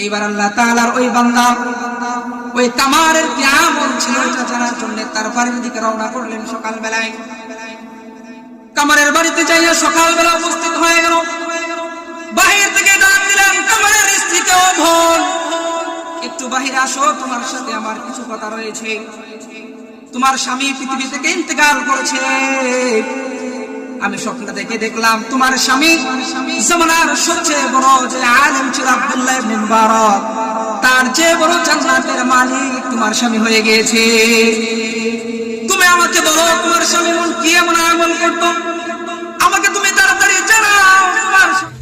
এইবার আল্লাহ তাআলার ওই বান্দা ওই কামারের কি আমল ছিল এটা জানার জন্য তার বাড়ির দিকে রওনা করলেন সকালবেলায়। কামারের বাড়িতে যাইয়া সকালবেলা উপস্থিত হয়ে গেল। বাহির থেকে ডাক দিলেন, কামারের স্ত্রীকে, ও বোন, একটু বাহিরে আসো, তোমার সাথে আমার কিছু কথা রয়েছে। তোমার স্বামী পৃথিবী থেকে ইন্তেকাল করেছে। আমি স্বপ্ন দেখে দেখলাম তোমার স্বামী জামানার সবচেয়ে বড় যে আলেম ছিল আব্দুল্লাহ ইবনে মুবারক, তার যে বড় জান্নাতের মালিক তোমার স্বামী হয়ে গিয়েছে। তুমি আমাকে বলো তোমার স্বামী কি এমন আমল করতো, আমাকে তুমি তাড়াতাড়ি জানাও।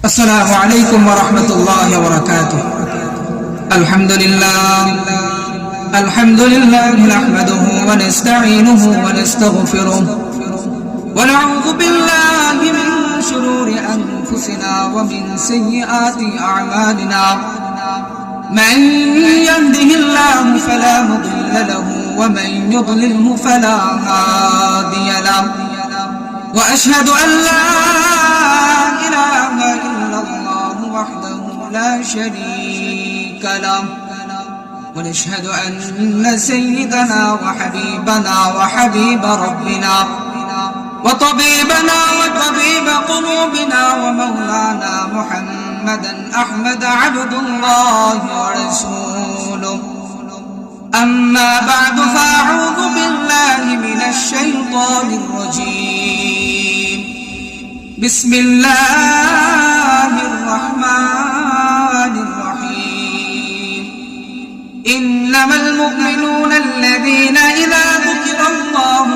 আসসালামু আলাইকুম ওয়া রাহমাতুল্লাহি ওয়া বারাকাতুহু। আলহামদুলিল্লাহ নাহমাদুহু ওয়া নাস্তাঈনুহু ওয়া নাস্তাগফিরুহু ونعوذ بالله من شرور أنفسنا ومن سيئات أعمالنا من يهده الله فلا مضل له ومن يضلله فلا هادي له وأشهد أن لا إله إلا الله وحده لا شريك له ونشهد أن سيدنا وحبيبنا وحبيب ربنا وطبيبنا وطبيب قلوبنا ومولانا محمدا أحمد عبد الله ورسوله. أما بعد فأعوذ بالله من الشيطان الرجيم. بسم الله الرحمن الرحيم. إنما المؤمنون الذين إذا ذكر الله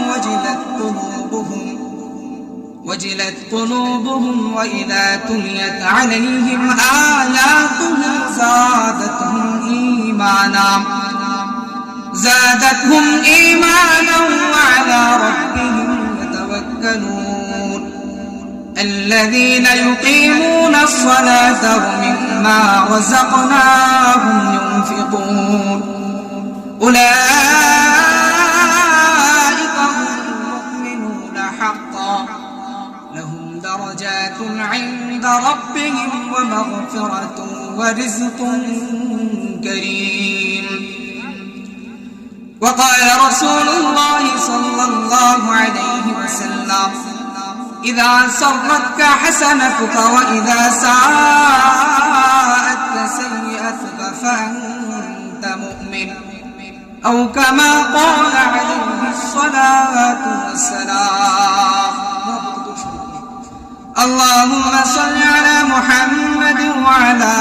وجلت قلوبهم وإذا تليت عليهم آياته زادتهم إيمانا وعلى ربهم يتوكلون. الذين يقيمون الصلاة ومما رزقناهم ينفقون أولئك هم المؤمنون حقا لهم درجات عند ربهم ومغفرة ورزق كريم. وقال رسول الله صلى الله عليه وسلم إذا سرتك حسنتك وإذا ساءتك سيئتك فأنت مؤمن أو كما قال عليه الصلاة والسلام. اللهم صل على محمد وعلى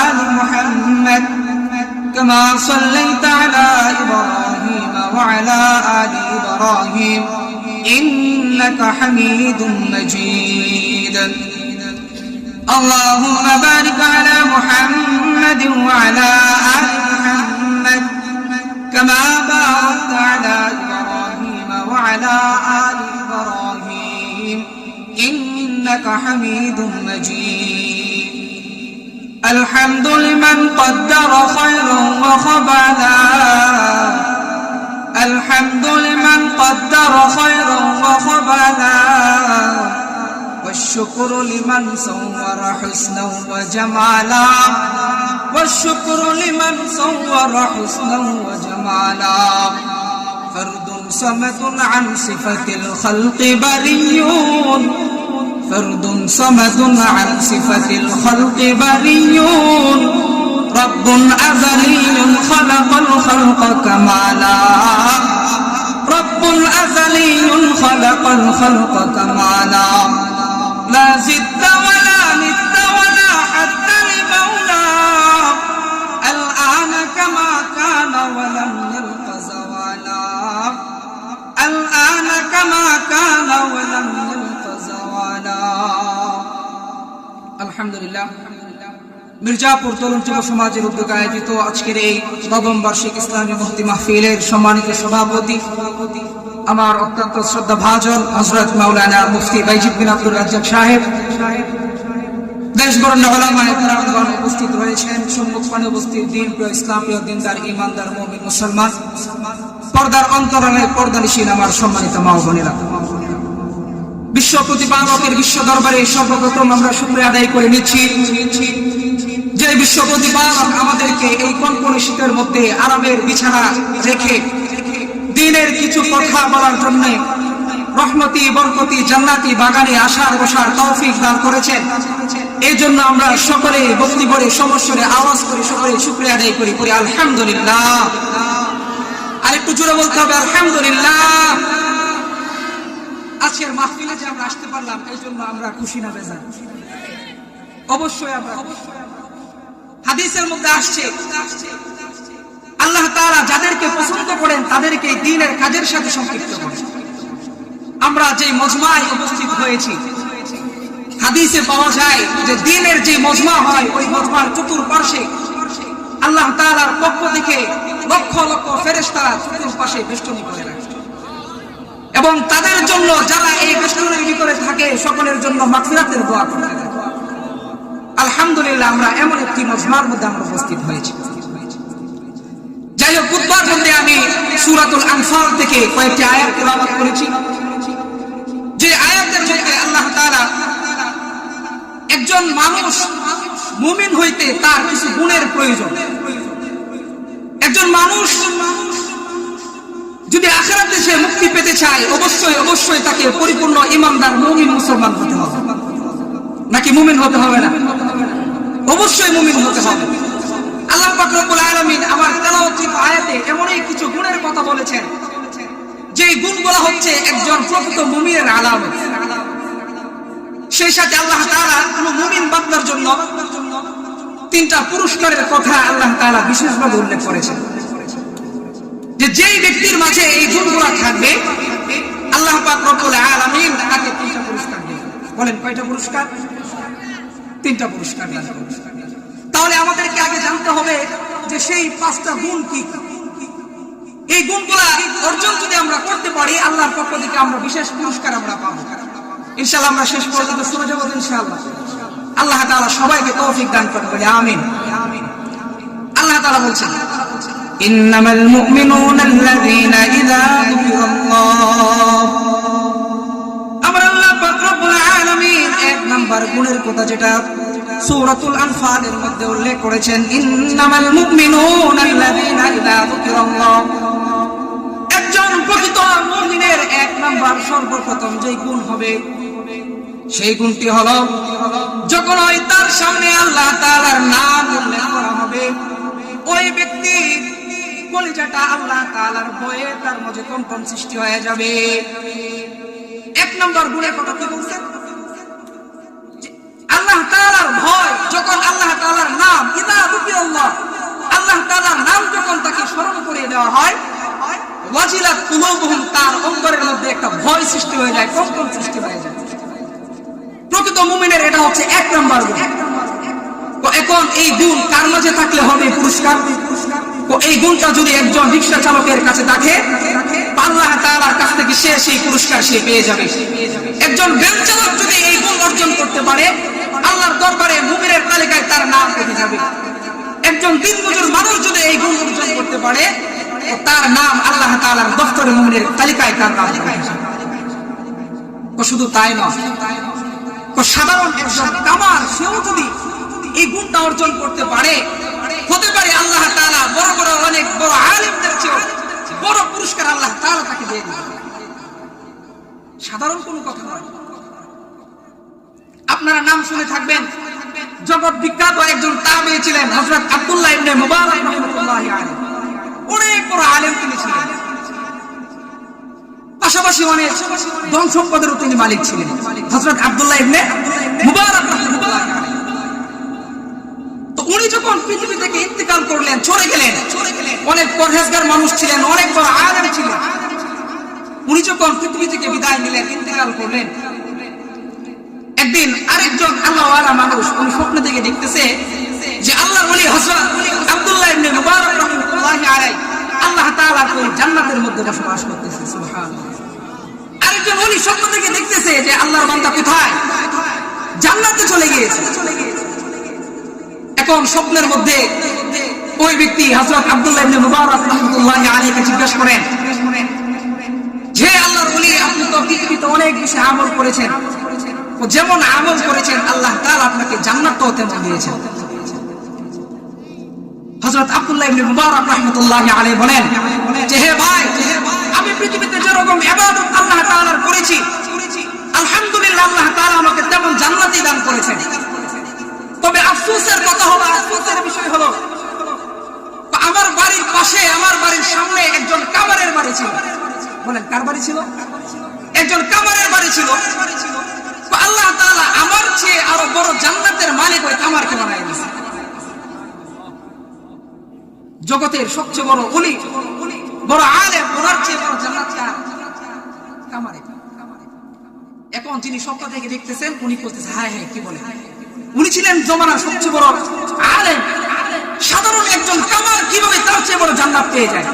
آل محمد كما صليت على إبراهيم وعلى آل إبراهيم إنك حميد مجيد. اللهم بارك على محمد وعلى آل محمد كما باركت على إبراهيم وعلى آل إبراهيم إنك حميد مجيد. الحمد لمن قدر خيرا وخبلا الحمد لمن قدر خيرا وخبلا والشكر لمن صور حسنا وجمالا والشكر لمن صور حسنا وجمالا. فرد صمد عن صفة الخلق بريون فرد صمد عن صفة الخلق بريون رب أزلي خلق الخلق كمالا رب أزلي خلق الخلق كمالا لا زد ولا ند ولا حد لمولى الآن كما كان ولم يلق زوالا الآن كما كان ولم يلق زوالا. الحمدلله মির্জাপুর তরুণ যুব সমাজের উদ্যোগে আয়োজিত আজকের এই নবম বার্ষিক ইসলামী মুফতি মাহফিলের সম্মানিত সভাপতি আমার অত্যন্ত শ্রদ্ধাভাজন হযরত মাওলানা মুফতি বাইজিদ বিন আব্দুর রাজ্জাক সাহেব, দেশবরেণ্য উলামায়ে কেরামগণ উপস্থিত রয়েছেন, সম্মুখপানে উপস্থিত দিনপ্রিয় ইসলামপ্রিয় দিনদার ইমানদার মুমিন মুসলমান, পর্দার অন্তরালে পর্দানিশীন আমার সম্মানিত মা ও বোনেরা, বিশ্ব প্রতিপালকের বিশ্ব দরবারে সর্বপ্রথম আমরা শুকরিয়া আদায় করে নিচ্ছি যে বিশ্ব প্রতিপালক আমাদেরকে এই কনকনে শীতের মধ্যে আরামের বিছানা রেখে দ্বীনের কিছু কথা বলার জন্য রহমতি বরকতি জান্নাতি বাগানে আসার বসার তৌফিক দান করেছেন। এই জন্য আমরা সকলে ভক্তি করে সমস্বরে আওয়াজ করে সকলে শুকরিয়া আদায় করি আলহামদুলিল্লাহ। আর একটু জোরে বলতে হবে আলহামদুলিল্লাহ। আজকের মাহফিলে যে আমরা আসতে পারলাম এই জন্য আমরা খুশি না বেজার? অবশ্যই আমরা। হাদিসের মধ্যে আসছে আল্লাহ তাআলা যাদেরকে পছন্দ করেন তাদেরকে দ্বীনের কাজের সাথে সম্পৃক্ত করেন। আমরা যে মজমায় উপস্থিত হয়েছি, হাদিসে পাওয়া যায় যে দ্বীনের যে মজমা হয় ওই মজমার চতুর্পার্শ্বে আল্লাহ তাআলার পক্ষ থেকে লক্ষ লক্ষ ফেরেশতারা চতুর্পাশে বেষ্টনী করে রাখে এবং তাদের জন্য যারা এই বেষ্টনীর ভিতরে থাকে সকলের জন্য মাগফিরাতের দোয়া করতে থাকে। আলহামদুলিল্লাহ আমরা এমন একটি মজমার মধ্যে আমরা উপস্থিত হয়েছি। যাই হোক, বুধবার মধ্যে আমি সূরাতুল আনফাল থেকে কয়েকটি আয়াত তেলাওয়াত করেছি। যে আয়াতের মধ্যে আল্লাহ তাআলা একজন মানুষ মুমিন হইতে তার কিছু গুণের প্রয়োজন। একজন মানুষ যদি আখিরাতে সে মুক্তি পেতে চায় অবশ্যই অবশ্যই তাকে পরিপূর্ণ ঈমানদার মুমিন মুসলমান হতে হবে। নাকি মুমিন হতে হবে না? অবশ্যই মুমিন হতে হবে। আল্লাহ পাক রব্বুল আলামিন আমার তেলাওয়াতিত আয়াতে এমনই কিছু গুণের কথা বলেছেন যে গুণগুলো হচ্ছে একজন প্রকৃত মুমিনের আলামত। সেই সাথে আল্লাহ তাআলা কোন মুমিন বান্দার জন্য তিনটা পুরস্কারের কথা আল্লাহ তাআলা বিশেষভাবে উল্লেখ করেছেন যে যেই ব্যক্তির মাঝে এই গুণগুলো থাকবে আল্লাহ পাক রব্বুল আলামিন তাকে তিনটা পুরস্কার দেবেন। বলেন কয়টা পুরস্কার? তিনটা পুরস্কার। তাহলে আমাদেরকে আগে জানতে হবে যে সেই পাঁচটা গুণ কি। এই গুণগুলা অর্জন যদি আমরা করতে পারি আল্লাহর পক্ষ থেকে আমরা বিশেষ পুরস্কার আমরা পাবো ইনশাআল্লাহ। আমরা শেষ পর্যন্ত শুনে যাব ইনশাআল্লাহ। আল্লাহ তাআলা সবাইকে তৌফিক দান করুন বলে আমিন। আল্লাহ তাআলা বলছেন ইন্নামাল মুমিনুনা আল্লাযীনা ইযা যুকিরাল্লাহ। আমরা আল্লাহ পাক রব্বুল আলামিন এক নাম্বার গুণের কথা যেটা সূরাতুল আনফালের মধ্যে উল্লেখ করেছেন, ইন্নামাল মুমিনুনা আল্লাযীনা ইযা যুকিরাল্লাহ। একজন প্রকৃত মুমিনের এক নাম্বার সর্বপ্রথম যে গুণ হবে সেই গুণটি হলো যখন ওই তার সামনে আল্লাহ তাআলার নাম উল্লেখ করা হবে ওই ব্যক্তি কলিজাটা আল্লাহ তাআলার ভয়ে তার মধ্যে কম্পন সৃষ্টি হয়ে যাবে। এক নাম্বার গুণের কথা কি বলছেন? আল্লাহ তাআলার ভয়। যখন আল্লাহ তাআলার নাম ইযা যুকিরাল্লাহ, আল্লাহ তাআলার নাম যখন তাকে স্মরণ করিয়ে দেওয়া হয় ওয়াজিলাত কুলুবুহুম, তার অন্তরের মধ্যে একটা ভয় সৃষ্টি হয়ে যায়, কম্পন সৃষ্টি হয়ে যায়। প্রকৃত মুমিনের এটা হচ্ছে এক নাম্বার গুণ। তো এখন এই গুণ কার মাঝে থাকলে হবে পুরস্কার? তো এই গুণটা যদি একজন রিকশা চালকের কাছে থাকে আল্লাহ তাআলার কাছ থেকে সে সেই পুরস্কার সে পেয়ে যাবে। একজন ভ্যান চালক যদি এই গুণ অর্জন করতে পারে আল্লাহর দরবারে মুমিনের তালিকায় তার নাম উঠে যাবে। একজন দিনমজুর মানুষ যদি এই গুণ অর্জন করতে পারে তার নাম আল্লাহ তাআলার দফতরে মুমিনের তালিকায় তার নাম উঠে যাবে। শুধু তাই নয়, সাধারণ একজন কামার সেও যদি এই গুণটা অর্জন করতে পারে হতে পারে আল্লাহ তাআলা বড় বড় অনেক বড় আলেমদের চেয়ে বড় পুরস্কার আল্লাহ তাআলা তাকে দিয়ে দিবেন। সাধারণ কোনো কথা নয়। আপনারা নাম শুনে থাকবেন জগৎ বিখ্যাত একজন তাবেঈ ছিলেন হযরত আব্দুল্লাহ ইবনে মুবারক রাহমাতুল্লাহি আলাইহি। অনেক বড় আলেম তিনি ছিলেন, পাশাপাশি অনেক ধন সম্পদেরও তিনি মালিক ছিলেন হযরত আব্দুল্লাহ ইবনে মুবারক রাহমাতুল্লাহি আলাইহি। তো উনি যখন পৃথিবী থেকে ইন্তেকাল করলেন, চলে গেলেন, অনেক পরহেজগার মানুষ ছিলেন, অনেক বড় আলেম ছিলেন। উনি যখন পৃথিবী থেকে বিদায় নিলেন, ইন্তেকাল করলেন, একদিন আরেকজন আল্লাহওয়ালা মানুষ উনি স্বপ্ন থেকে দেখতেছে যে আল্লাহর ওলি হযরত আব্দুল্লাহ ইবনে মুবারক রাহমাতুল্লাহি আলাইহি আল্লাহ তাআলা ওই জান্নাতের মধ্যে বসবাস করতেছে। সুবহানাল্লাহ। আরেকজন ওলি স্বপ্ন থেকে দেখতেছে যে আল্লাহর বান্দা কোথায়? জান্নাতে চলে গিয়েছে। এখন স্বপ্নের মধ্যে ওই ব্যক্তি হযরত আব্দুল্লাহ ইবনে মুবারক রাহমাতুল্লাহি আলাইহিকে জিজ্ঞাসা করেন যে আল্লাহর ওলি আপনি তো পৃথিবীতে অনেক বেশি আমল করেছেন, যেমন আমল করেছেন আল্লাহ তাআলা আপনাকে জান্নাতও তেমন দিয়েছেন। হযরত আব্দুল্লাহ ইবনে মুবারক রাহমাতুল্লাহি আলাইহি বলেন যে হে ভাই, আমি পৃথিবীতে যেরকম ইবাদত আল্লাহ তাআলার করেছি, আলহামদুলিল্লাহ আল্লাহ তাআলা আমাকে তেমন জান্নাতই দান করেছেন। তবে আফসোসের কথা হলো, আফসোসের বিষয় হলো আমার বাড়ির পাশে, আমার বাড়ির সামনে একজন কামারের বাড়ি ছিল। বলেন কার বাড়ি ছিল? একজন কামারের বাড়ি ছিল। আল্লাহ তাআলা আমার চেয়ে আরো বড় জান্নাতের মালিক ওই কামারকে বানায় দিয়েছে। জগতের সবচেয়ে বড় ওলি, বড় আলেম, ওনার চেয়ে বড় জান্নাতি আর কামারে। এখন যিনি স্বপ্ন থেকে দেখতেছেন উনি বলতেছে হায় হায় কি বলে, উনি ছিলেন জমানার সবচেয়ে বড় আলেম, সাধারণ একজন কামার কিভাবে তার চেয়ে বড় জান্নাত পেয়ে যায়?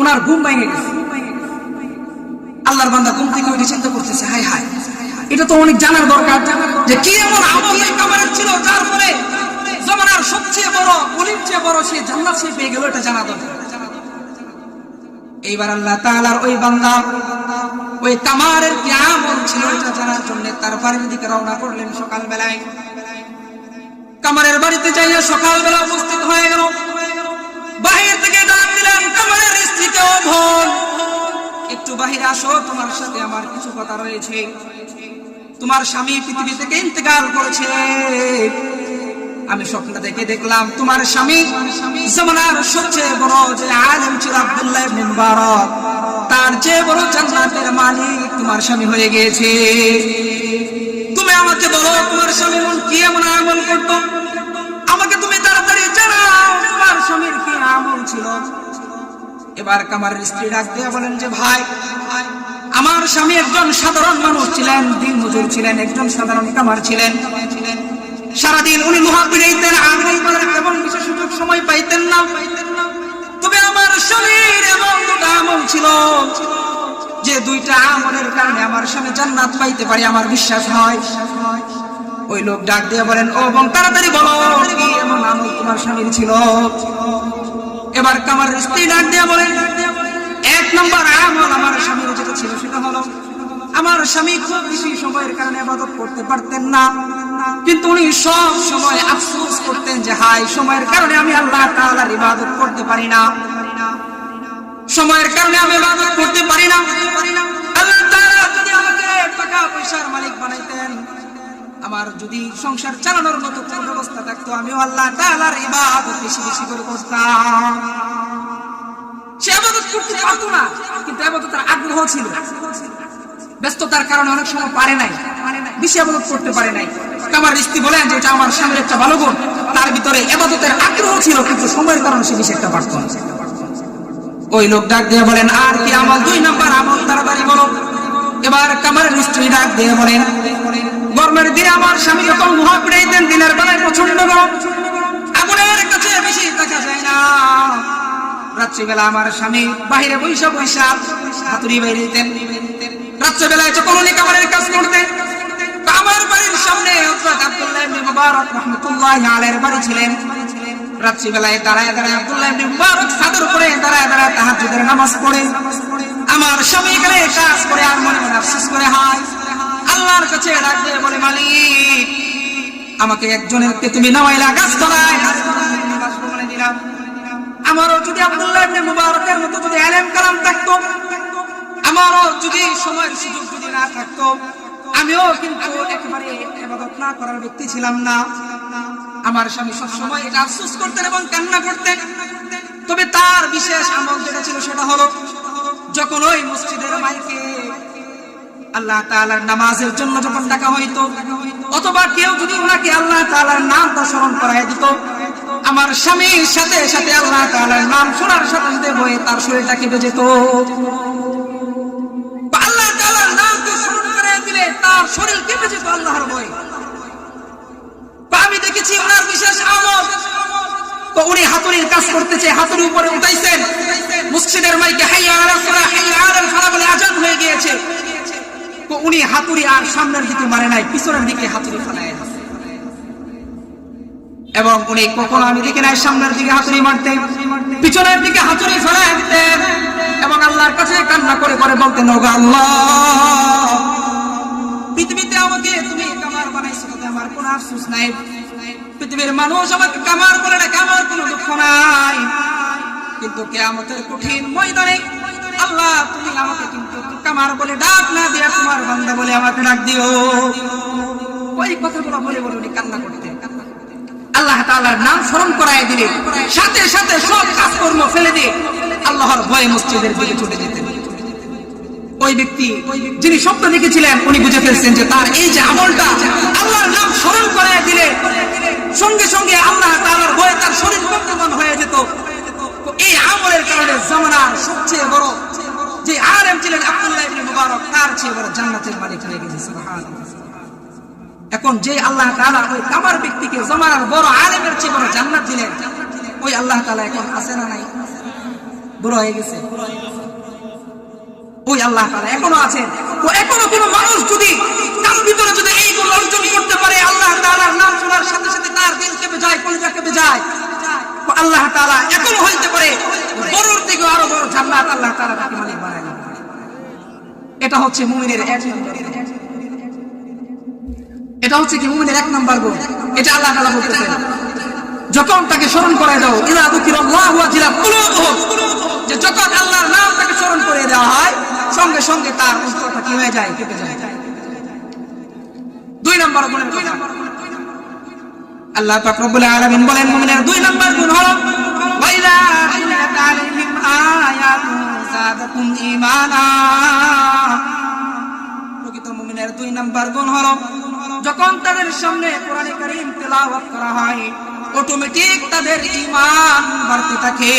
ওনার ঘুম ভেঙে গেছে। আল্লাহর বান্দা ঘুম থেকে উঠে চিন্তা করতেছে হায় হায়, এটা তো অনেক জানার দরকার যে কি এমন আমল এই কামারের ছিল যার ফলে জমানার সবচেয়ে বড় ওলির চেয়ে বড় সে জান্নাত সে পেয়ে গেল, এটা জানা দরকার। এইবার আল্লাহ তাআলার ওই বান্দা ওই কামারের কি আমল ছিল এটা জানার জন্য তার বাড়ির দিকে রওনা করলেন সকাল বেলায়। কামারের বাড়িতে যাইয়া সকাল বেলা উপস্থিত হয়ে গেল। বাহির থেকে ডাক দিলেন কামারের স্ত্রীকে, ও বোন একটু বাহিরে আসো, তোমার সাথে আমার কিছু কথা রয়েছে। তোমার স্বামী পৃথিবী থেকে ইন্তেকাল করেছে। আমি স্বপ্ন দেখে দেখলাম তোমার স্বামী জামানার সবচেয়ে বড় যে আলেম ছিল আব্দুল্লাহ ইবনে মুবারক, তার চেয়ে বড় জান্নাতের মালিক তোমার স্বামী হয়ে গিয়েছে। তুমি আমাকে বলো তোমার স্বামী কি এমন আমল করতো, আমাকে তুমি তাড়াতাড়ি জানাও তোমার স্বামীর কি আমল ছিল। এবার কামারের স্ত্রী ডাক দিয়ে বলেন যে ভাই, আমার স্বামী একজন সাধারণ মানুষ ছিলেন, দিন মজুর ছিলেন, একজন সাধারণ কামার ছিলেন। সারাদিন উনি লোহা পিড়াইতেন, আমল করার তেমন বিশেষ সুযোগ সময় পাইতেন না। তবে আমার স্বামীর এমন দুটা আমল ছিল যে দুইটা আমলের কারণে আমার স্বামী জান্নাত পাইতে পারে, আমার বিশ্বাস হয়। ওই লোক ডাক দিয়ে বলেন, ও বোন তাড়াতাড়ি বলো কি এমন আমল তোমার স্বামীর ছিল। এবার কামারের স্ত্রী ডাক দিয়ে বলেন, এক নম্বর আমল আমার স্বামীর যেটা ছিল সেটা হলো আমার স্বামী খুব বেশি সময়ের কারণে ইবাদত করতে পারতেন না, কিন্তু উনি সব সময় আফসোস করতেন যে হায় সময়ের কারণে আমি আল্লাহ তাআলার ইবাদত করতে পারি না, সময়ের কারণে আমি ইবাদত করতে পারি না। আল্লাহ তাআলা যদি আমাকে টাকা পয়সার মালিক বানাইতেন, আমার যদি সংসার চালানোর মতো কোনো ব্যবস্থা থাকতো, আমিও আল্লাহ তাআলার ইবাদত বেশি বেশি করে করতাম। সে ইবাদত করতে পারতো না, কিন্তু ইবাদতের আগ্রহ ছিল। ব্যস্ততার কারণে অনেক সময় পারে নাই, বেশি ইবাদত করতে পারে নাই। আমার স্ত্রী বলেন যে এটা আমার স্বামীর একটা ভালো গুণ, তার ভিতরে ইবাদতের আগ্রহ ছিল, কিন্তু সময়ের কারণে সে বেশি একটা পারতো না। ওই লোক ডাক দিয়ে বলেন, আর কি আমল? দুই নাম্বার আমল তাড়াতাড়ি বলো। এবার কামারের স্ত্রী ডাক দিয়ে বলেন, গরমের দিনে আমার স্বামী যখন লোহা পিড়াইতেন, দিনের বেলায় প্রচন্ড গরম, আগুনের কাছে বেশি থাকা যায় না। রাত্রিবেলা আমার স্বামী বাহিরে বৈশা বৈশা হাতুড়ি বাইরেতেন। রাত্রিবেলায় যখন উনি কামারের কাজ করতেন, আমার বাড়ির সামনে হযরত আব্দুল্লাহ ইবনে মুবারক রাহমাতুল্লাহি আলাইহির বাড়ি ছিলেন। রাত্রিবেলায় দাঁড়ায় দাঁড়ায় আব্দুল্লাহ ইবনে মুবারক ছাদের উপরে দাঁড়ায় দাঁড়ায় তাহাজ্জুদের নামাজ পড়ে। আমার স্বামী এখানে কাজ করে আর মনে মনে আফসোস করে হায় আল্লাহর কাছে ডাক দিয়ে বলে, মালিক আমাকে একজনেরকে তুমি নামাইলা গাছতলায়, বলে দিলাম আমারও যদি আব্দুল্লাহ ইবনে মুবারকের মতো যদি ইলম কালাম থাকতো, আমারও যদি সময়ের সুযোগ যদি না থাকতো, আমিও কিন্তু একেবারে ইবাদত না করার ব্যক্তি ছিলাম না। আমার স্বামী সব সময় এটা আফসোস করতেন এবং কান্না করতেন। তবে তার বিশেষ আমল যেটা ছিল সেটা হলো যখন ওই মসজিদের মাইকে আল্লাহ তাআলার নামাজের জন্য যখন ডাকা হইতো, অথবা কেউ যদি ওনাকে আল্লাহ তাআলার নামটা স্মরণ করায় দিত, আমার স্বামীর সাথে সাথে আল্লাহ তাআলার নাম শোনার সাথে সাথে বয়ে তার শরীরটা কেঁপে যেত। আল্লাহ তাআলার নামকে স্মরণ করায় দিলে তার শরীর কেঁপে যেত আল্লাহর ভয়ে। আমি দেখেছি ওনার বিশেষ আমল, তো উনি হাতুড়ির কাজ করতেছে, হাতুড়ি উপরে উঠাইছেন, মসজিদের মাইকে হাইয়া আলাস সালাহ হাইয়া আলাল ফালাহ বলে আযান হয়ে গিয়েছে, তো উনি হাতুড়ি আর সামনের দিকে মারে নাই, পিছনের দিকে হাতুড়ি ফেলায় দিয়েছে। এবং উনি কখনো আমি দেখি নাই সামনের দিকে হাতুড়ি মারতেন, পিছনের দিকে হাতুড়ি ফেলায় দিতেন এবং আল্লাহর কাছে কান্না করে করে বলতেন, ওগো আল্লাহ পৃথিবীতে আমাকে তুমি কামার বানাইছো, আমার কোনো আফসোস নাই। পৃথিবীর মানুষ আমাকে কামার বলে না, কামার রাখো নাই, কিন্তু কিয়ামতের কঠিন ময়দানে আল্লাহ তুমি আমাকে কিন্তু কামার বলে ডাক না দিয়ে তোমার বান্দা বলে আমাকে ডাক দিও। ওই কথাগুলো বলে বলে উনি কান্না করতেন। আল্লাহ তাআলার নাম স্মরণ করায় দিলে সাথে সাথে সব কাজকর্ম ফেলে দিয়ে আল্লাহর ভয়ে মসজিদের দিকে ছুটে যেতেন। ওই ব্যক্তি যিনি স্বপ্ন দেখেছিলেন উনি বুঝে ফেলছেন যে তার এই যে আমলটা আল্লাহর নাম স্মরণ করায় দিলে সঙ্গে সঙ্গে আল্লাহ তাআলার ভয়ে তার শরীর কম্পন হয়ে যেত। এই আমলের কারণে জামানার সবচেয়ে বড় যে আলেম ছিলেন আব্দুল্লাহ ইবনে মুবারক, তার চেয়ে বড় জান্নাতের মালিক হয়ে গেছে। সুবহানাল্লাহ। এখন যে আল্লাহ তাআলা ওই কামার ব্যক্তিকে জামানার বড় আলেমের চেয়ে বড় জান্নাত দিলেন, ওই আল্লাহ তাআলা এখন আছে না নাই? বড় হয়ে গেছে। ওই আল্লাহ তাআলা এখনো আছেন। তো এখনো কোনো মানুষ যদি তার ভিতরে যদি এইগুলো অর্জন করতে পারে, আল্লাহ তাআলার নাম শোনার সাথে সাথে তার দিল কেঁপে যায়, কলিজা কেঁপে যায়, তো আল্লাহ তাআলা এখনো হইতে পারে বড়র থেকে আরো বড় জান্নাত আল্লাহ তাআলা তাকে মালিক বানায় দেন। এটা হচ্ছে মুমিনের এক নম্বর, এটা হচ্ছে কি মুমিনের এক নম্বর গুণ। এটা আল্লাহ তাআলা বলতেছেন যখন তাকে স্মরণ করে দাও, ইযা যুকিরাল্লাহু ওয়াজিলাত কুলুবুহুম, যে যখন আল্লাহর নাম তাকে স্মরণ করে দেওয়া হয় সঙ্গে সঙ্গে তার অন্তরটা কি হয়ে যায়? কেঁপে যায়। দুই নম্বর গুণের কথা আল্লাহ পাক রব্বুল আলামিন বলেন মুমিনের দুই নম্বর গুণ হলো ওয়াইদা তুলিয়াত আলাইহিম আয়াতু যাদাতুম ঈমানা। প্রকৃত মুমিনের দুই নম্বর গুণ হলো যখন তাদের সামনে কোরআনে কারীম তেলাওয়াত করা হয় অটোমেটিক তাদের ঈমান বাড়তে থাকে।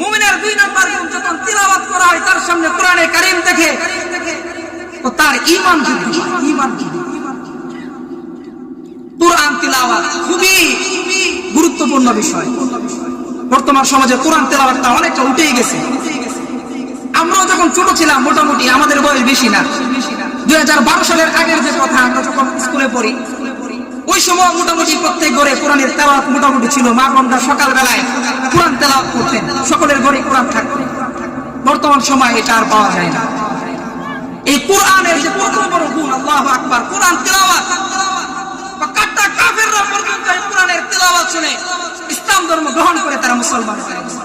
মুমিনের দুই নম্বর গুণ যখন তেলাওয়াত করা হয় তার সামনে কোরআনে কারীম দেখে তো তার ঈমান বৃদ্ধি পায়। ঈমান বৃদ্ধি। কোরআন তিলাওয়াত খুবই গুরুত্বপূর্ণ বিষয়। বর্তমান সমাজে কোরআন তিলাওয়াতটা অনেকটা উঠেই গেছে। আমরাও যখন ছোট ছিলাম, মোটামুটি আমাদের বয়স বেশি না, 2012 সালের আগের যে কথা, আমরা যখন স্কুলে পড়ি ওই সময় মোটামুটি প্রত্যেক ঘরে কোরআনের তেলাওয়াত মোটামুটি ছিল। মা বোনরা সকাল বেলায় কোরআন তেলাওয়াত করতেন, সকলের ঘরে কোরআন থাকতো। বর্তমান সময় এটা আর পাওয়া যায় না। এই কোরআনের যে প্রথম বড় গুণ আল্লাহু আকবার, কোরআন তেলাওয়াত, কাফেররা পর্যন্ত এই কোরআনের তেলাওয়াত শুনে ইসলাম ধর্ম গ্রহণ করে তারা মুসলমান হয়ে গেছে।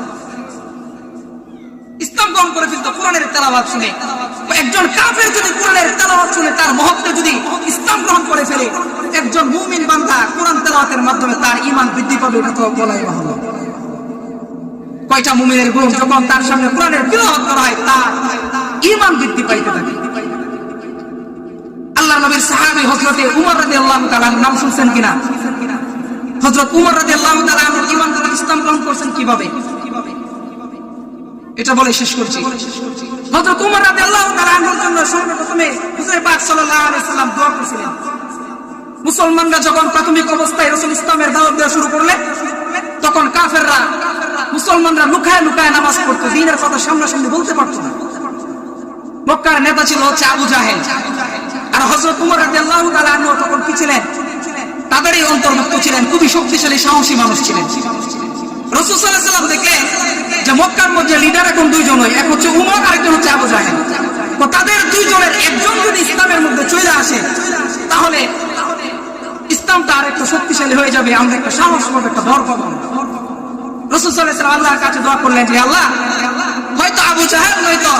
ইসলাম গ্রহণ করে কিন্তু কোরআনের তেলাওয়াত শুনে একজন কাফের যদি কোরআনের তেলাওয়াত শুনে তার মহব্বতে যদি ইসলাম গ্রহণ করে ফেলে, একজন মুমিন বান্দা কোরআন তেলাওয়াতের মাধ্যমে তার ঈমান বৃদ্ধি পাবে, এটা তো বলাই বাহুল্য। কয়টা মুমিনের গুণ যখন তার সামনে কোরআনের তেলাওয়াত করা হয় তার ঈমান বৃদ্ধি পাইতে থাকে। আল্লাহ নবীর সাহাবী হযরতে উমর রাদিয়াল্লাহু তাআলা নাম শুনছেন কিনা? হযরত উমর রাদিয়াল্লাহু তাআলা ঈমান দ্বারা ইসলাম গ্রহণ করেছেন কিভাবে? এটা বলে শেষ করছি। হযরত উমর রাদিয়াল্লাহু তাআলা এর জন্য সর্বপ্রথমে হুজুর পাক সাল্লাল্লাহু আলাইহি সাল্লাম দোয়া করেছিলেন। মুসলমানরা যখন প্রাথমিক অবস্থায় রাসূল ইসলামের দাওয়াত দেওয়া শুরু করলে তখন কাফেররা মুসলমানরা লুকায় লুকায় নামাজ পড়তো, দ্বীনের কথা সামনাসামনি বলতে পারতো না। মক্কার নেতা ছিল হচ্ছে আবু জাহেল, আর হযরত উমর রাদিয়াল্লাহু তাআলা আনহু তখন কি ছিলেন? তাদেরই অন্তর্ভুক্ত ছিলেন, খুবই শক্তিশালী সাহসী মানুষ ছিলেন। রাসূল সাল্লাল্লাহু আলাইহি ওয়াসাল্লাম দেখলেন যে মক্কার মধ্যে লিডার এখন দুইজনই, এক হচ্ছে উমর আর একজন হচ্ছে আবু জাহেল। তো তাদের দুইজনের একজন যদি ইসলামের মধ্যে চলে আসে তাহলে ইসলামটা আর একটু শক্তিশালী হয়ে যাবে, আমরা একটা সাহস পাবো, একটা ভর পাবো। রাসূল সাল্লাল্লাহু আলাইহি ওয়াসাল্লাম আল্লাহর কাছে দোয়া করলেন যে আল্লাহ, হয়তো আবু জাহেল নয়তো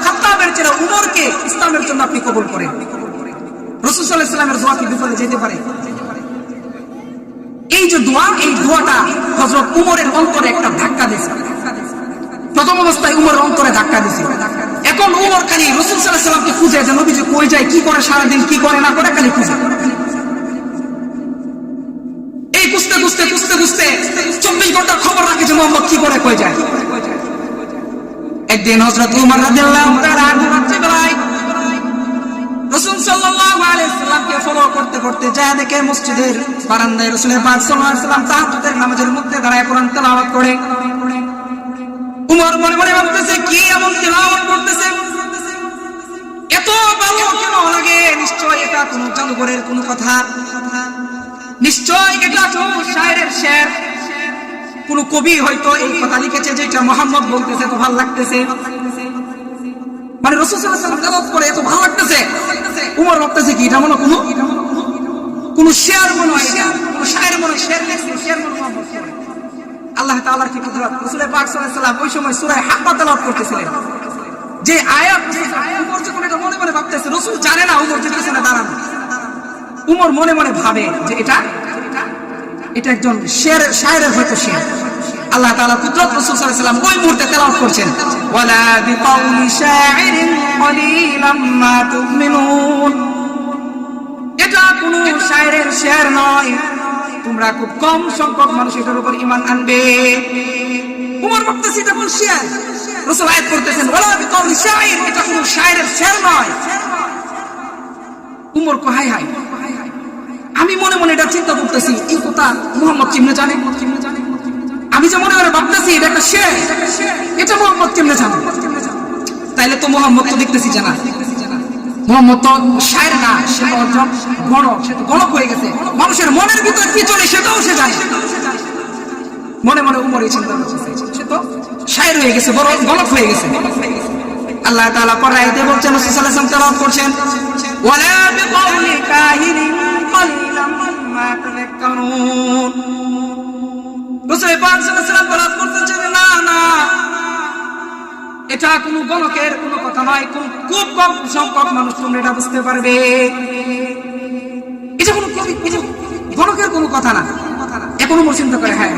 খাত্তাবের ছেলে উমরকে ইসলামের জন্য আপনি কবুল করেন। রাসূল সাল্লাল্লাহু আলাইহি ওয়াসাল্লামের দোয়া কি বিফলে যেতে পারে? এই যে দোয়া, এই দোয়াটা হযরত উমরের অন্তরে একটা ধাক্কা দিয়েছে। প্রথম অবস্থায় উমরের অন্তরে ধাক্কা দিয়েছে। এখন উমর খালি রাসূল সাল্লাল্লাহু আলাইহি ওয়াসাল্লামকে খুঁজে যে নবীজি কই যায়, কি করে সারাদিন, কি করে না করে, খালি খুঁজে। এই খুঁজতে খুঁজতে খুঁজতে খুঁজতে 24 ঘন্টার খবর রাখে যে মুহাম্মদ কি করে কই যায়। একদিন হযরত উমর রাদিয়াল্লাহু তাআলা আনহু রাত্রিবেলায় রাসূল সাল্লাল্লাহু আলাইহি ওয়াসাল্লামকে ফলো করতে করতে যায় দেখে মসজিদের বারান্দায় রাসূল পাক সাল্লাল্লাহু আলাইহি ওয়াসাল্লাম তাহাজ্জুদের নামাজের মধ্যে দাঁড়ায় কোরআন তেলাওয়াত করে। উমর মনে মনে ভাবতেছে কি এমন তেলাওয়াত করতেছে, এত ভালো কেন লাগে? নিশ্চয় এটা কোনো জাদুঘরের কোনো কথা, নিশ্চয় এটা কোনো শায়েরের শের, কোন কবি হয়তো এই কথা লিখেছে যেটা মুহাম্মদ বলতেছে, তো ভালো লাগতেছে। মানে রাসূল সাল্লাল্লাহু আলাইহি ওয়াসাল্লাম তেলাওয়াত করে এত ভালো লাগতেছে, উমর ভাবতেছে কি এটা মনে কোন শেয়ার মনে হয়, এটা কোন শায়ের মনে হয়, শের লেখছে, শের মনে মুহাম্মদ। আল্লাহ তাআলার কি কুদরত। রাসূল পাক সাল্লাল্লাহু আলাইহি ওয়াসাল্লাম ওই সময় সূরা হাক্কা তেলাওয়াত করতেছিলেন, যে আয়াত উমর যখন এটা মনে মনে ভাবতেছে, রাসূল জানে না উমর যেতেছে না দাঁড়ানো, উমর মনে মনে ভাবে যে এটা একজন শায়েরের হয়তো শের। আল্লাহ তাআলা কুদরত রাসূল সাল্লাল্লাহু আলাইহি ওয়াসাল্লাম ওই মুহূর্তে তেলাওয়াত করছেন, ওয়ালা বিকাউলি শাইরিন কলিলাম মা তুমিনুন, এটা কোনো শায়েরের শের নয়, তোমরা খুব কম সংখ্যক মানুষ এটার উপর ঈমান আনবে। উমর ভাবতেছে এটা কোন শের, রাসূল আয়াত করতেছেন ওয়ালা বিকাউলি শাইর, এটা কোনো শায়েরের শের নয়। উমর কো হায় হায়, আমি মনে মনে এটা চিন্তা করতেছি, এই কথা মুহাম্মদ কেমনে জানে, আমি যে মনে মনে ভাবতেছি এটা একটা শের, এটা মুহাম্মদ কেমনে জানে, তাইলে তো মুহাম্মদ তো দেখতেছি জানা, মুহাম্মদ তো শায়ের না, সে তো একজন গণক, সে তো গণক হয়ে গেছে, মানুষের মনের ভিতর কি চলে সেটাও সে জানে। মনে মনে উমর এই চিন্তা করতেছে, সে তো শায়ের হয়ে গেছে, বড় গণক হয়ে গেছে। আল্লাহ তাআলা পরাইতে বলছেন, রাসূল সাল্লাল্লাহু আলাইহি ওয়াসাল্লাম তেলাওয়াত করছেন, ওয়ালা বিকাউলি কাহিরিন কলিলাম মা তাযাক্কারুন। রাসূল পাক সাল্লাল্লাহু আলাইহি ওয়াসাল্লাম তেলাওয়াত করতেছেন, না না, এটা কোনো গণকের কোনো কথা নয়, খুব কম সংখ্যক মানুষ তোমরা এটা বুঝতে পারবে, এটা কোনো কবি কোনো গণকের কোনো কথা না। এখন উমর চিন্তা করে, হ্যাঁ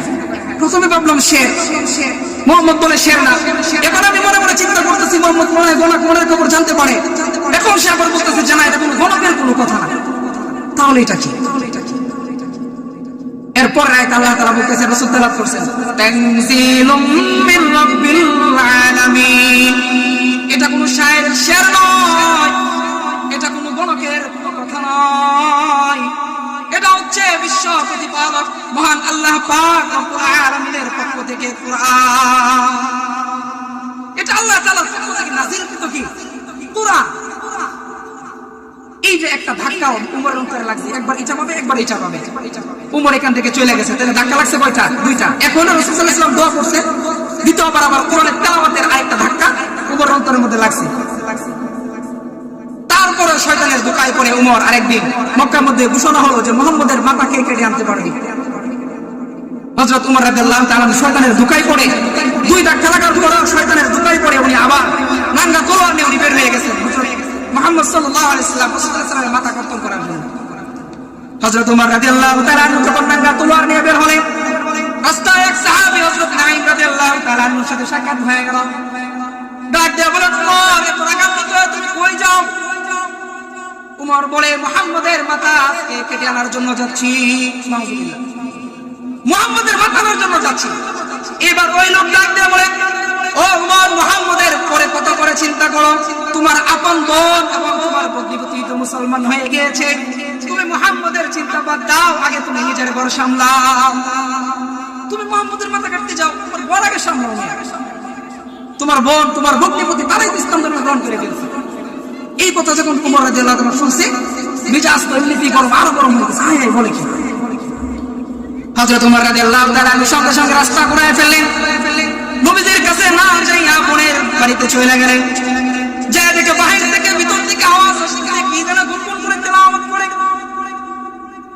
প্রথমে ভাবলাম শের, মুহাম্মদ বলে শের না, এখন আমি মনে মনে চিন্তা করতেছি মুহাম্মদ মনে হয় গণক, মনের খবর জানতে পারে, এখন সে আবার বলতেছে যে না এটা কোনো গণকের কোনো কথা না, তাহলে এটা কি? এরপর আয়াত আল্লাহ তাআলা বলতেছেন, রাসূল তেলাওয়াত করছেন, তানজিলুম মির রাব্বিল আলামিন, এটা কোনো শায়ের শের নয়, এটা কোনো গণকের কোনো কথা নয়, এটা হচ্ছে বিশ্ব প্রতিপালক মহান আল্লাহ পাক রব্বুল আলামিনের পক্ষ থেকে কুরআন, এটা আল্লাহ তাআলার পক্ষ থেকে নাযিলকৃত কি কুরআন। এই যে একটা ধাক্কা উমরের অন্তরে লাগছে, একবার এটা পাবে একবার এটা পাবে, উমর এখান থেকে চলে গেছে, তাহলে ধাক্কা লাগছে কয়টা? দুইটা। এখন রাসূল সাল্লাল্লাহু আলাইহি ওয়াসাল্লাম দোয়া করছে, দ্বিতীয়বার আবার কোরআনের তেলাওয়াতের আরেকটা ধাক্কা উমরের অন্তরের মধ্যে লাগছে। তারপরে শয়তানের ধোঁকায় পড়ে উমর আরেকদিন মক্কার মধ্যে ঘোষণা হলো যে মুহাম্মদের মাথা কে কেটে আনতে পারবি। হযরত উমর রাদিয়াল্লাহু তাআলা শয়তানের ধোঁকায় পড়ে দুই ধাক্কা লাগার পর শয়তানের ধোঁকায় পড়ে উনি আবার নাঙ্গা তলোয়ার নিয়ে উনি বের হয়ে গেছেন মুহাম্মদ সাল্লাল্লাহু আলাইহি ওয়াসাল্লাম রাসূলের মাথা কর্তন করার জন্য। হযরত উমর রাদিয়াল্লাহু তাআলা যখন নাঙ্গা তলোয়ার নিয়ে বের হলেন, রাস্তায় এক সাহাবী হযরত নাঈম রাদিয়াল্লাহু তাআলার সাথে সাক্ষাৎ হয়ে গেল। ডাক দিয়ে বলেন, উমর এত রাগান্বিত হয়ে তুমি কই যাও? উমর বলে, মুহাম্মদের মাথা আজকে কেটে আনার জন্য যাচ্ছি, নাউযুবিল্লাহ, মুহাম্মদের মাথা আনার জন্য যাচ্ছি। এবার ওই লোক ডাক দিয়ে বলে, ও উমর, মুহাম্মদের পরে কত করে চিন্তা করো, তোমার আপন বোন এবং তোমার ভগ্নিপতি তো মুসলমান হয়ে গিয়েছে, তুমি মুহাম্মদের চিন্তা বাদ দাও, আগে তুমি নিজের ঘর সামলাও। তুমি মুহাম্মদের মাথা কাটতে যাও, তোমার বড় আগে সামলাও না, তোমার বোন তোমার ভগ্নিপতি তারাই তো ইসলাম ধর্ম গ্রহণ করে ফেলছে। এই কথা যখন উমর রাদিয়াল্লাহু তাআলা শুনছে, মিজাজ তো এমনিতেই গরম, আরো গরম হয়ে গেছে। হায় হায় বলে কি? হযরত উমর রাদিয়াল্লাহু তাআলা সঙ্গে সঙ্গে রাস্তা ঘুরায় ফেললেন, নবীদের কাছে না যাইয়া বোনের বাড়িতে চলে গেলেন। যায় দেখে বাহির থেকে ভিতর থেকে আওয়াজ আসছে, কি যেন গুনগুন করে তেলাওয়াত করে।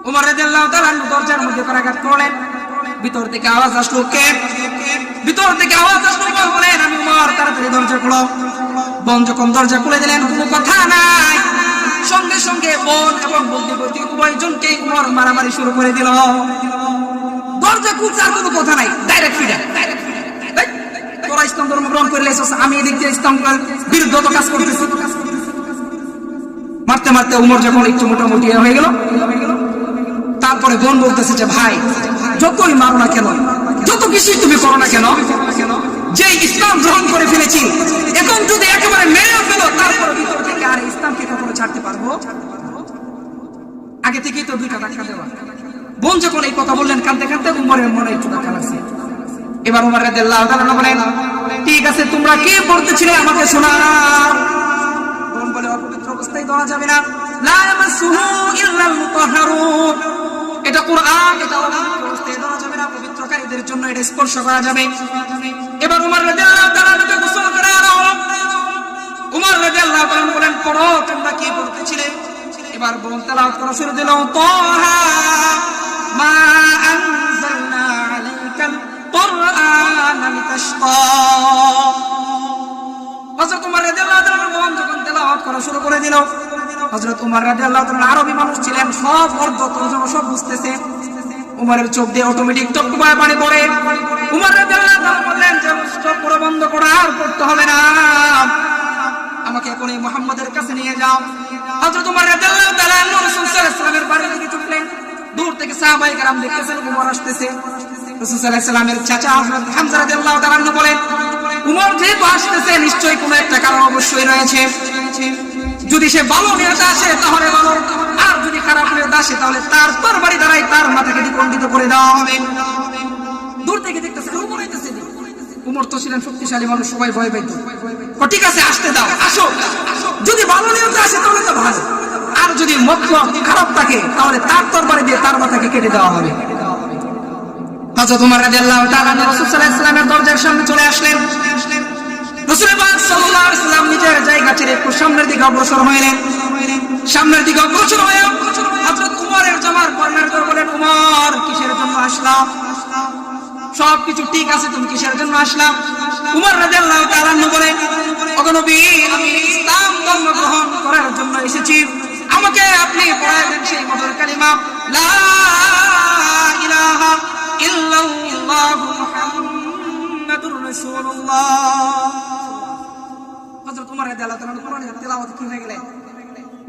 উমর রাদিয়াল্লাহু তাআলা দরজার মধ্যে করাঘাত করলেন, ভিতর থেকে আওয়াজ আসলো, কে? ভিতর থেকে আওয়াজ আসলো, বলেন আমি উমর, তাড়াতাড়ি দরজা খোলো। বোন যখন দরজা খুলে দিলেন, কোনো কথা নাই, সঙ্গে সঙ্গে বোন এবং ভগ্নিপতি উভয়জনকে উমর মারামারি শুরু করে দিল। দরজা খুলছে আর কোনো কথা নাই, ডাইরেক্ট ফিরে। তোরা ইসলাম ধর্ম গ্রহণ করে লেছিস, আমি এদিক দিয়ে ইসলাম বিরুদ্ধ কাজ করতেছি। মারতে মারতে উমর যখন একটু মোটামুটি হয়ে গেল, তারপরে বোন বলতেছে যে ভাই, যতই মারো না কেন, যত কিছুই তুমি করো না কেন, যে ইসলাম গ্রহণ করে ফেলেছি, এখন যদি একেবারে মেরে ফেলো, তারপরে ভিতর থেকে আর ইসলামকে কখনো ছাড়তে পারবো? আগে থেকেই তো দুইটা ধাক্কা দেওয়া। বোন যখন এই কথা বললেন, কাঁদতে কাঁদতে উমরের মনে একটু ধাক্কা লাগছে। এবার উমর রাদিয়াল্লাহু তাআলা বলেন, ঠিক আছে, তোমরা কি পড়তেছিলে আমাকে শোনাও। বোন বলে, অপবিত্র অবস্থায় ধরা যাবে না, লা ইয়ামাসসুহু ইল্লাল মুতাহহারুন, এটা কুরআন, এটা অপবিত্র অবস্থায় ধরা যাবে না, পবিত্রকারীদের জন্য এটা স্পর্শ করা যাবে। এবার উমর রাদিয়াল্লাহু তাআলা গোসল করে আনা হলো। উমর রাদিয়াল্লাহু তাআলা বলেন, পড়ো, তোমরা কি পড়তেছিলে? এবার বোন তেলাওয়াত করা শুরু দিল, তাহা মা আনজালনা আলাইকাল আশকা। হযরত উমর রাদিয়াল্লাহু তাআলা যখন তেলাওয়াত করা শুরু করে দিল, হযরত উমর রাদিয়াল্লাহু তাআলা আরবি মানুষ ছিলেন, সব অর্থ তর্জমা সব বুঝতেছে। উমরের চোখ দিয়ে অটোমেটিক টপটপায় পানি পড়ে। উমর রাদিয়াল্লাহু তাআলা বললেন যে চোখ পুরো বন্ধ করো, আর পড়তে হবে না, আমাকে এখন এই মুহাম্মাদের কাছে নিয়ে যাও। হযরত উমর রাদিয়াল্লাহু তাআলা রাসূল সাল্লাল্লাহু আলাইহি ওয়াসাল্লামের বাড়ির দিকে ছুটলেন। দূর থেকে সাহাবায়ে কেরাম দেখতেছেন উমর আসতেছে। রাসূল সাল্লাল্লাহু আলাইহি ওয়াসাল্লামের চাচা হযরত হামজা রাদিয়াল্লাহু তাআলা বলেন, উমর যেহেতু আসতেছে নিশ্চয়ই কোনো একটা কারণ অবশ্যই রয়েছে। যদি সে ভালো নিয়তে আসে তাহলে ভালো, আর যদি খারাপ নিয়তে আসে তাহলে তার তরবারি দ্বারাই তার মাথাকে দ্বিখণ্ডিত করে দেওয়া হবে। দূর থেকে দেখতেছে উমর আইতেছে। উমর তো ছিলেন শক্তিশালী মানুষ, সবাই ভয় পাইত। ঠিক আছে আসতে দাও, আসো, যদি ভালো নিয়তে আসে তাহলে তো ভালো, আর যদি মতলব খারাপ থাকে তাহলে তার তরবারি দিয়ে তার মাথাকে কেটে দেওয়া হবে। হযরত উমর রাদিয়াল্লাহু তাআলা রাসূল সাল্লাল্লাহু আলাইহি ওয়াসাল্লামের দরজার সামনে চলে আসলেন। রাসূল পাক সাল্লাল্লাহু আলাইহি ওয়াসাল্লাম নিজের জায়গা ছেড়ে একটু সামনের দিকে অগ্রসর হলেন। সামনের দিকে অগ্রসর হয়ে হযরত উমরের জামার কর্নার ধরে বলেন, উমর কিসের জন্য আসলাম? সবকিছু ঠিক আছে, তুমি কিসের জন্য আসলাম? উমর রাদিয়াল্লাহু তাআলা বলেন, ওগো নবী, আমি ইসলাম ধর্ম গ্রহণ করার জন্য এসেছি, আমাকে আপনি পড়ায় দেন সেই মধুর কালিমা লা ইলাহা ইল্লাল্লাহু মুহাম্মাদুর রাসূলুল্লাহ। হযরত উমর রাদিয়াল্লাহু তাআলা কোরআনের তেলাওয়াত কি হয়ে গেলেন?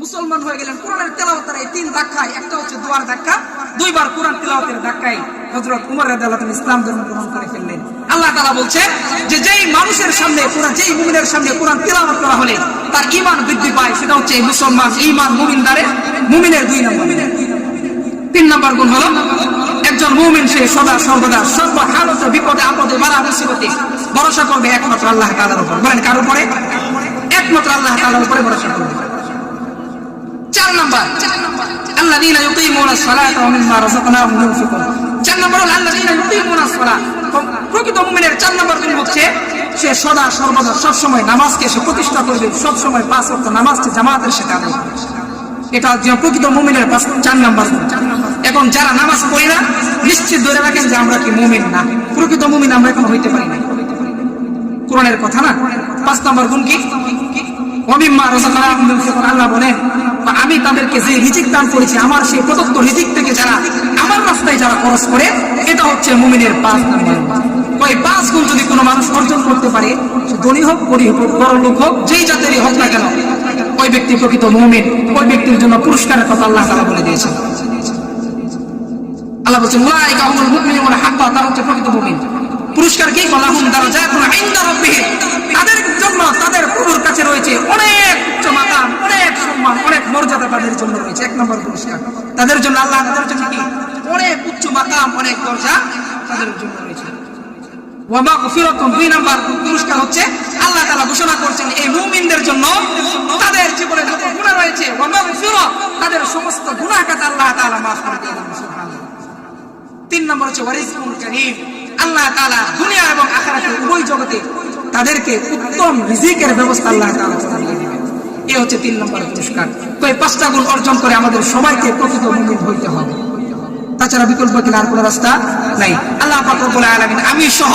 মুসলমান হয়ে গেলেন। কোরআনের তেলাওয়াত তার এই তিন ধাক্কায়, একটা হচ্ছে দোয়ার ধাক্কা, দুইবার কোরআন তেলাওয়াতের ধাক্কায় হযরত উমর রাদিয়াল্লাহু তাআলা ইসলাম ধর্ম গ্রহণ করে ফেললেন। আল্লাহ তাআলা বলছেন যে যেই মানুষের সামনে কোরআন, যেই মুমিনের সামনে কোরআন তেলাওয়াত করা হলে তার ঈমান বৃদ্ধি পায়, সেটা হচ্ছে এই মুসলমান ঈমান মুমিনদারে মুমিনের 2 নম্বর। 3 নম্বর গুণ হলো একজন মুমিন সে সদা সর্বদা সর্ব হালতে বিপদে আপদে বালা মুসিবতে ভরসা করবে একমাত্র আল্লাহ তাআলার উপর। বলেন কার উপরে? একমাত্র আল্লাহ তাআলার উপরে ভরসা করবে। 4 নম্বর আল্লাযীনা ইউকিমুনাস সালাতা ওয়া মিম্মা রাযাকনাহুম ইউনফিকুন। 4 নম্বর হলো আল্লাযীনা ইউকিমুনাস সালাত। প্রকৃত মুমিনের 4 নম্বর গুণ হচ্ছে সে সদা সর্বদা সব সময় নামাজকে সে প্রতিষ্ঠা করবে, সব সময় 5 ওয়াক্ত নামাজকে জামাতের সাথে আদায় করবে। এটা হচ্ছে প্রকৃত মুমিনের 4 নম্বর গুণ। এখন যারা নামাজ পড়ে না, নিশ্চিত ধরে রাখেন যে আমরা কি মুমিন না, প্রকৃত মুমিন আমরা এখন হইতে পারি না। কোরআনের কথা না। 5 নম্বর গুণ কি? ওয়ামিম্মা রাযাকনাহুম ইউনফিকুন। আল্লাহ বলেন, আমি তাদেরকে যে রিজিক দান করেছি, আমার সেই প্রদত্ত রিজিক থেকে যারা আমার রাস্তায় যারা খরচ করে, এটা হচ্ছে মুমিনের 5 নম্বর। ওই 5 গুণ যদি কোনো মানুষ অর্জন করতে পারে, ধনী হোক গরীব হোক বড় লোক হোক, যেই জাতেরই হোক না কেন, ওই ব্যক্তি প্রকৃত মুমিন। ওই ব্যক্তির জন্য পুরস্কারের কথা আল্লাহ তাআলা বলে দিয়েছেন। আল্লাহ বলেন উলাইকা হুমুল মুমিনুনা হাক্কান, তারা হচ্ছে প্রকৃত মুমিন। পুরস্কার কি? লাহুম দারাজাতুন ইনদা রাব্বিহিম, তাদের জন্য তাদের প্রভুর কাছে রয়েছে অনেক উচ্চ মাকাম, অনেক সম্মান, অনেক মর্যাদা তাদের জন্য রয়েছে। 1 নম্বর পুরস্কার তাদের জন্য, আল্লাহ তাদের জন্য কি? অনেক উচ্চ মাকাম, অনেক দরজা তাদের জন্য রয়েছে। ওয়া মাগফিরাতুন, 2 নম্বর পুরস্কার হচ্ছে আল্লাহ তাআলা ঘোষণা করছেন এই মুমিনদের জন্য তাদের জীবনে যত গুনাহ রয়েছে, ওয়া মাগফিরা, তাদের সমস্ত গুনাহ কাটা আল্লাহ তাআলা maaf করে দিবেন। সুবহানাল্লাহ। 3 নম্বর হচ্ছে ওয়ারিজকুন কারীম, আল্লাহ তাআলা দুনিয়া এবং আখিরাতে উভয় জগতে তাদেরকে উত্তম রিজিকের ব্যবস্থা আল্লাহ তাআলা করে দিবেন। এই হচ্ছে 3 নম্বর পুরস্কার। তো এই 5টা গুণ অর্জন করে আমাদের সবাইকে প্রকৃত মুমিন হইতে হবে, তাছাড়া বিকল্প কিনা আর কোনো রাস্তা নাই। আল্লাহ পাক রব্বুল আলামিন আমি সহ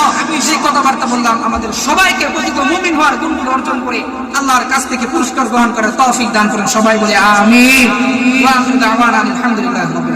যে কথাবার্তা বললাম, আমাদের সবাইকে প্রকৃত মুমিন হওয়ার গুণগুলো অর্জন করে আল্লাহর কাছ থেকে পুরস্কার গ্রহণ করার তৌফিক দান করেন। সবাই বলে আমিন। ওয়া আখিরু দাওয়ানা আলহামদুলিল্লাহি রাব্বিল আলামিন।